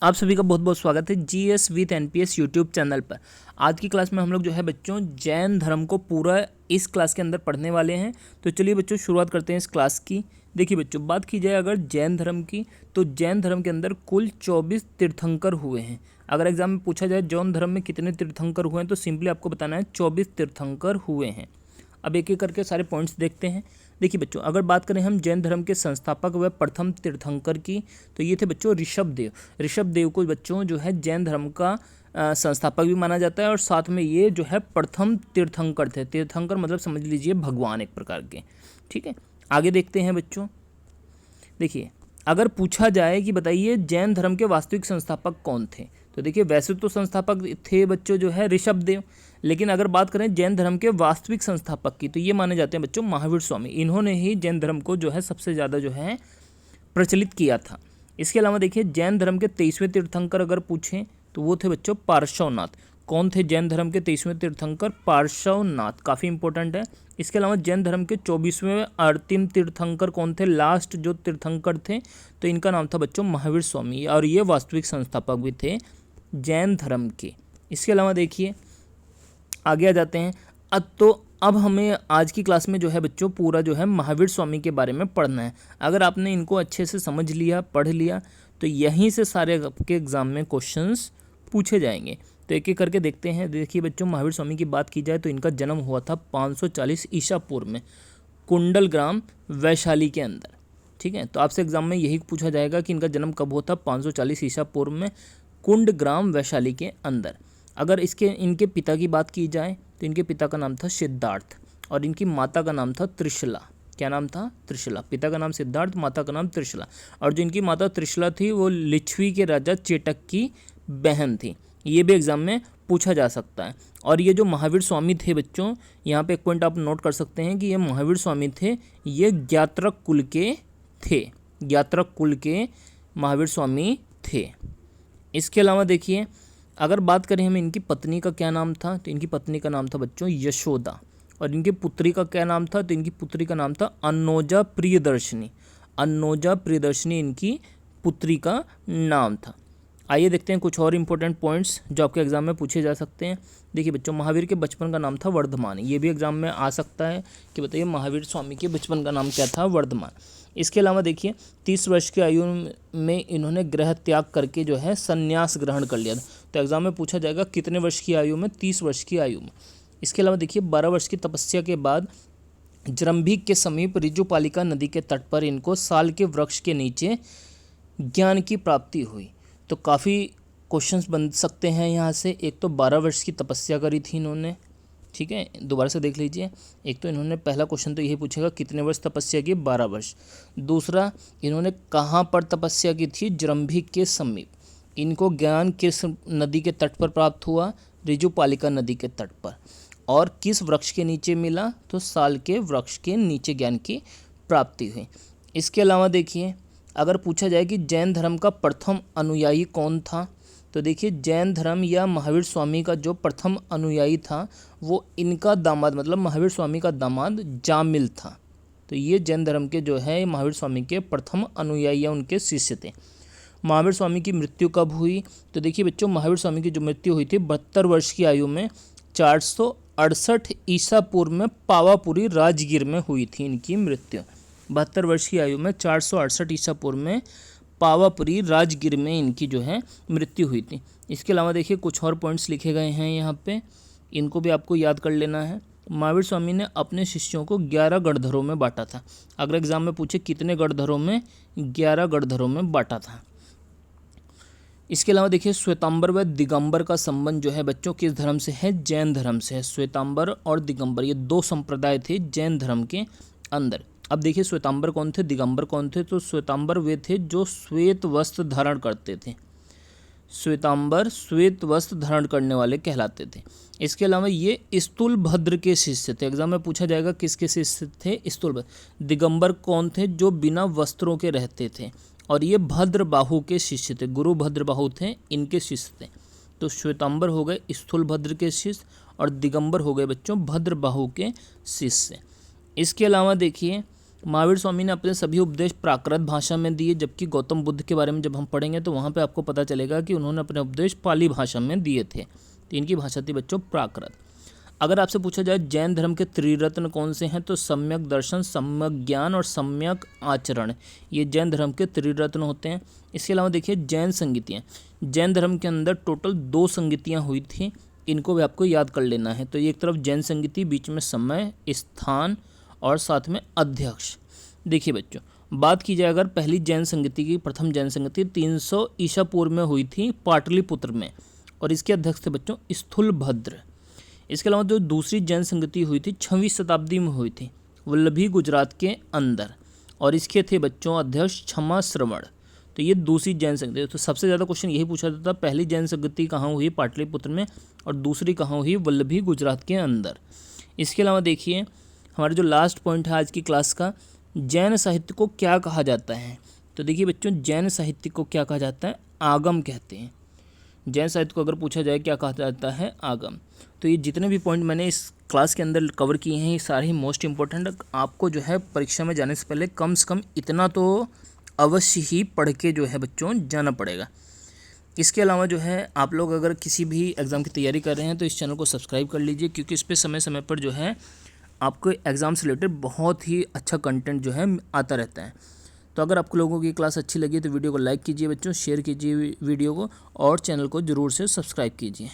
आप सभी का बहुत बहुत स्वागत है GS with NPS YouTube channel पर। आज की क्लास में हम लोग जो है बच्चों जैन धर्म को पूरा इस क्लास के अंदर पढ़ने वाले हैं। तो चलिए बच्चों शुरुआत करते हैं इस क्लास की। देखिए बच्चों, बात की जाए अगर जैन धर्म की, तो जैन धर्म के अंदर कुल 24 तीर्थंकर हुए हैं। अगर एग्जाम में पूछा जाए जैन धर्म में कितने तीर्थंकर हुए हैं, तो सिंपली आपको बताना है 24 तीर्थंकर हुए हैं। अब एक एक करके सारे पॉइंट्स देखते हैं। देखिए बच्चों, अगर बात करें हम जैन धर्म के संस्थापक व प्रथम तीर्थंकर की, तो ये थे बच्चों ऋषभ देव। ऋषभ देव को बच्चों जो है जैन धर्म का संस्थापक भी माना जाता है, और साथ में ये जो है प्रथम तीर्थंकर थे। तीर्थंकर मतलब समझ लीजिए भगवान एक प्रकार के। ठीक है, आगे देखते हैं बच्चों। देखिए, अगर पूछा जाए कि बताइए जैन धर्म के वास्तविक संस्थापक कौन थे, तो देखिए वैसे तो संस्थापक थे बच्चों जो है ऋषभ देव, लेकिन अगर बात करें जैन धर्म के वास्तविक संस्थापक की, तो ये माने जाते हैं बच्चों महावीर स्वामी। इन्होंने ही जैन धर्म को जो है सबसे ज़्यादा जो है प्रचलित किया था। इसके अलावा देखिए जैन धर्म के 23वें तीर्थंकर अगर पूछें, तो वो थे बच्चों पार्श्वनाथ। कौन थे जैन धर्म के 23वें तीर्थंकर? पार्श्वनाथ, काफ़ी इंपॉर्टेंट है। इसके अलावा जैन धर्म के 24वें अंतिम तीर्थंकर कौन थे? लास्ट जो तीर्थंकर थे, तो इनका नाम था बच्चों महावीर स्वामी, और ये वास्तविक संस्थापक भी थे जैन धर्म के। इसके अलावा देखिए आगे आ जाते हैं। अब हमें आज की क्लास में जो है बच्चों पूरा जो है महावीर स्वामी के बारे में पढ़ना है। अगर आपने इनको अच्छे से समझ लिया, पढ़ लिया, तो यहीं से सारे आपके एग्जाम में क्वेश्चंस पूछे जाएंगे। तो एक एक करके देखते हैं। देखिए बच्चों, महावीर स्वामी की बात की जाए तो इनका जन्म हुआ था 540 ईसा पूर्व में कुंडल ग्राम वैशाली के अंदर। ठीक है, तो आपसे एग्जाम में यही पूछा जाएगा कि इनका जन्म कब हुआ था? 540 ईसा पूर्व में कुंड ग्राम वैशाली के अंदर। अगर इनके पिता की बात की जाए तो इनके पिता का नाम था सिद्धार्थ, और इनकी माता का नाम था त्रिशला। क्या नाम था? त्रिशला। पिता का नाम सिद्धार्थ, माता का नाम त्रिशला। और जो इनकी माता त्रिशला थी वो लिच्छवी के राजा चेटक की बहन थी। ये भी एग्जाम में पूछा जा सकता है। और ये जो महावीर स्वामी थे बच्चों, यहाँ पे एक पॉइंट आप नोट कर सकते हैं कि ये महावीर स्वामी थे, ये ज्ञात्रक कुल के थे। ज्ञात्रक कुल के महावीर स्वामी थे। इसके अलावा देखिए, अगर बात करें हम इनकी पत्नी का क्या नाम था, तो इनकी पत्नी का नाम था बच्चों यशोदा। और इनकी पुत्री का क्या नाम था, तो इनकी पुत्री का नाम था अन्नोजा प्रियदर्शनी। अन्नोजा प्रियदर्शनी इनकी पुत्री का नाम था। आइए देखते हैं कुछ और इंपॉर्टेंट पॉइंट्स जो आपके एग्जाम में पूछे जा सकते हैं। देखिए बच्चों, महावीर के बचपन का नाम था वर्धमान। ये भी एग्जाम में आ सकता है कि बताइए महावीर स्वामी के बचपन का नाम क्या था? वर्धमान। इसके अलावा देखिए 30 वर्ष की आयु में इन्होंने गृह त्याग करके जो है संन्यास ग्रहण कर लिया था। तो एग्जाम में पूछा जाएगा कितने वर्ष की आयु में? 30 वर्ष की आयु में। इसके अलावा देखिए 12 वर्ष की तपस्या के बाद जरंभिक के समीप ऋजुपालिका नदी के तट पर इनको साल के वृक्ष के नीचे ज्ञान की प्राप्ति हुई। तो काफ़ी क्वेश्चंस बन सकते हैं यहाँ से। एक तो 12 वर्ष की तपस्या करी थी इन्होंने। ठीक है, दोबारा से देख लीजिए। एक तो इन्होंने पहला क्वेश्चन तो यही पूछेगा कितने वर्ष तपस्या की? 12 वर्ष। दूसरा, इन्होंने कहाँ पर तपस्या की थी? जरंभिक के समीप। इनको ज्ञान किस नदी के तट पर प्राप्त हुआ? ऋजुपालिका नदी के तट पर। और किस वृक्ष के नीचे मिला? तो साल के वृक्ष के नीचे ज्ञान की प्राप्ति हुई। इसके अलावा देखिए, अगर पूछा जाए कि जैन धर्म का प्रथम अनुयायी कौन था, तो देखिए जैन धर्म या महावीर स्वामी का जो प्रथम अनुयायी था वो इनका दामाद, मतलब महावीर स्वामी का दामाद जामिल था। तो ये जैन धर्म के जो है महावीर स्वामी के प्रथम अनुयायी या उनके शिष्य थे। महावीर स्वामी की मृत्यु कब हुई? तो देखिए बच्चों, महावीर स्वामी की जो मृत्यु हुई थी 72 वर्ष की आयु में 468 ईसा पूर्व में पावापुरी राजगीर में हुई थी इनकी मृत्यु। 72 वर्ष की आयु में 468 ईसा पूर्व में पावापुरी राजगीर में इनकी जो है मृत्यु हुई थी। इसके अलावा देखिए कुछ और पॉइंट्स लिखे गए हैं यहाँ पे, इनको भी आपको याद कर लेना है। महावीर स्वामी ने अपने शिष्यों को 11 गणधरों में बांटा था। अगर एग्जाम में पूछे कितने गणधरों में? 11 गणधरों में बांटा था। इसके अलावा देखिए श्वेतांबर व दिगंबर का संबंध जो है बच्चों किस धर्म से है? जैन धर्म से है। श्वेतांबर और दिगंबर ये दो संप्रदाय थे जैन धर्म के अंदर। अब देखिए श्वेतांबर कौन थे, दिगंबर कौन थे? तो श्वेतांबर वे थे जो श्वेत वस्त्र धारण करते थे। श्वेतांबर श्वेत वस्त्र धारण करने वाले कहलाते थे। इसके अलावा ये स्थूलभद्र के शिष्य थे। एग्जाम में पूछा जाएगा किसके शिष्य थे? स्थूलभद्र। दिगंबर कौन थे? जो बिना वस्त्रों के रहते थे। और ये भद्रबाहु के शिष्य थे, गुरु भद्रबाहु थे, इनके शिष्य थे। तो श्वेतांबर हो गए स्थूलभद्र के शिष्य, और दिगंबर हो गए बच्चों भद्रबाहु के शिष्य। इसके अलावा देखिए महावीर स्वामी ने अपने सभी उपदेश प्राकृत भाषा में दिए, जबकि गौतम बुद्ध के बारे में जब हम पढ़ेंगे तो वहाँ पे आपको पता चलेगा कि उन्होंने अपने उपदेश पाली भाषा में दिए थे। तो इनकी भाषा थी बच्चों प्राकृत। अगर आपसे पूछा जाए जैन धर्म के त्रिरत्न कौन से हैं, तो सम्यक दर्शन, सम्यक ज्ञान और सम्यक आचरण, ये जैन धर्म के त्रिरत्न होते हैं। इसके अलावा देखिए जैन संगीतियाँ, जैन धर्म के अंदर टोटल 2 संगीतियाँ हुई थी, इनको भी आपको याद कर लेना है। तो ये एक तरफ जैन संगीति, बीच में समय, स्थान और साथ में अध्यक्ष। देखिए बच्चों, बात की जाए अगर पहली जैन संगीति की, प्रथम जैन संगीति 300 ईसा पूर्व में हुई थी पाटलिपुत्र में, और इसके अध्यक्ष थे बच्चों स्थूलभद्र। इसके अलावा जो दूसरी जैन संगति हुई थी 6वीं शताब्दी में हुई थी, वल्लभी गुजरात के अंदर, और इसके थे बच्चों अध्यक्ष क्षमा श्रवण। तो ये दूसरी जैन संगति। तो सबसे ज़्यादा क्वेश्चन यही पूछा जाता था, पहली जैन संगति कहाँ हुई पाटलिपुत्र में, और दूसरी कहाँ हुई वल्लभी गुजरात के अंदर। इसके अलावा देखिए हमारा जो लास्ट पॉइंट है आज की क्लास का, जैन साहित्य को क्या कहा जाता है। तो देखिए बच्चों, जैन साहित्य को क्या कहा जाता है, आगम कहते हैं। जैन साहित्य को अगर पूछा जाए क्या कहा जाता है, आगम। तो ये जितने भी पॉइंट मैंने इस क्लास के अंदर कवर किए हैं, ये सारे ही मोस्ट इंपॉर्टेंट। आपको जो है परीक्षा में जाने से पहले कम से कम इतना तो अवश्य ही पढ़ के जो है बच्चों जाना पड़ेगा। इसके अलावा जो है आप लोग अगर किसी भी एग्ज़ाम की तैयारी कर रहे हैं तो इस चैनल को सब्सक्राइब कर लीजिए, क्योंकि इस पर समय समय पर जो है आपको एग्ज़ाम से रिलेटेड बहुत ही अच्छा कंटेंट जो है आता रहता है। तो अगर आपको लोगों की क्लास अच्छी लगी तो वीडियो को लाइक कीजिए बच्चों, शेयर कीजिए वीडियो को, और चैनल को ज़रूर से सब्सक्राइब कीजिए।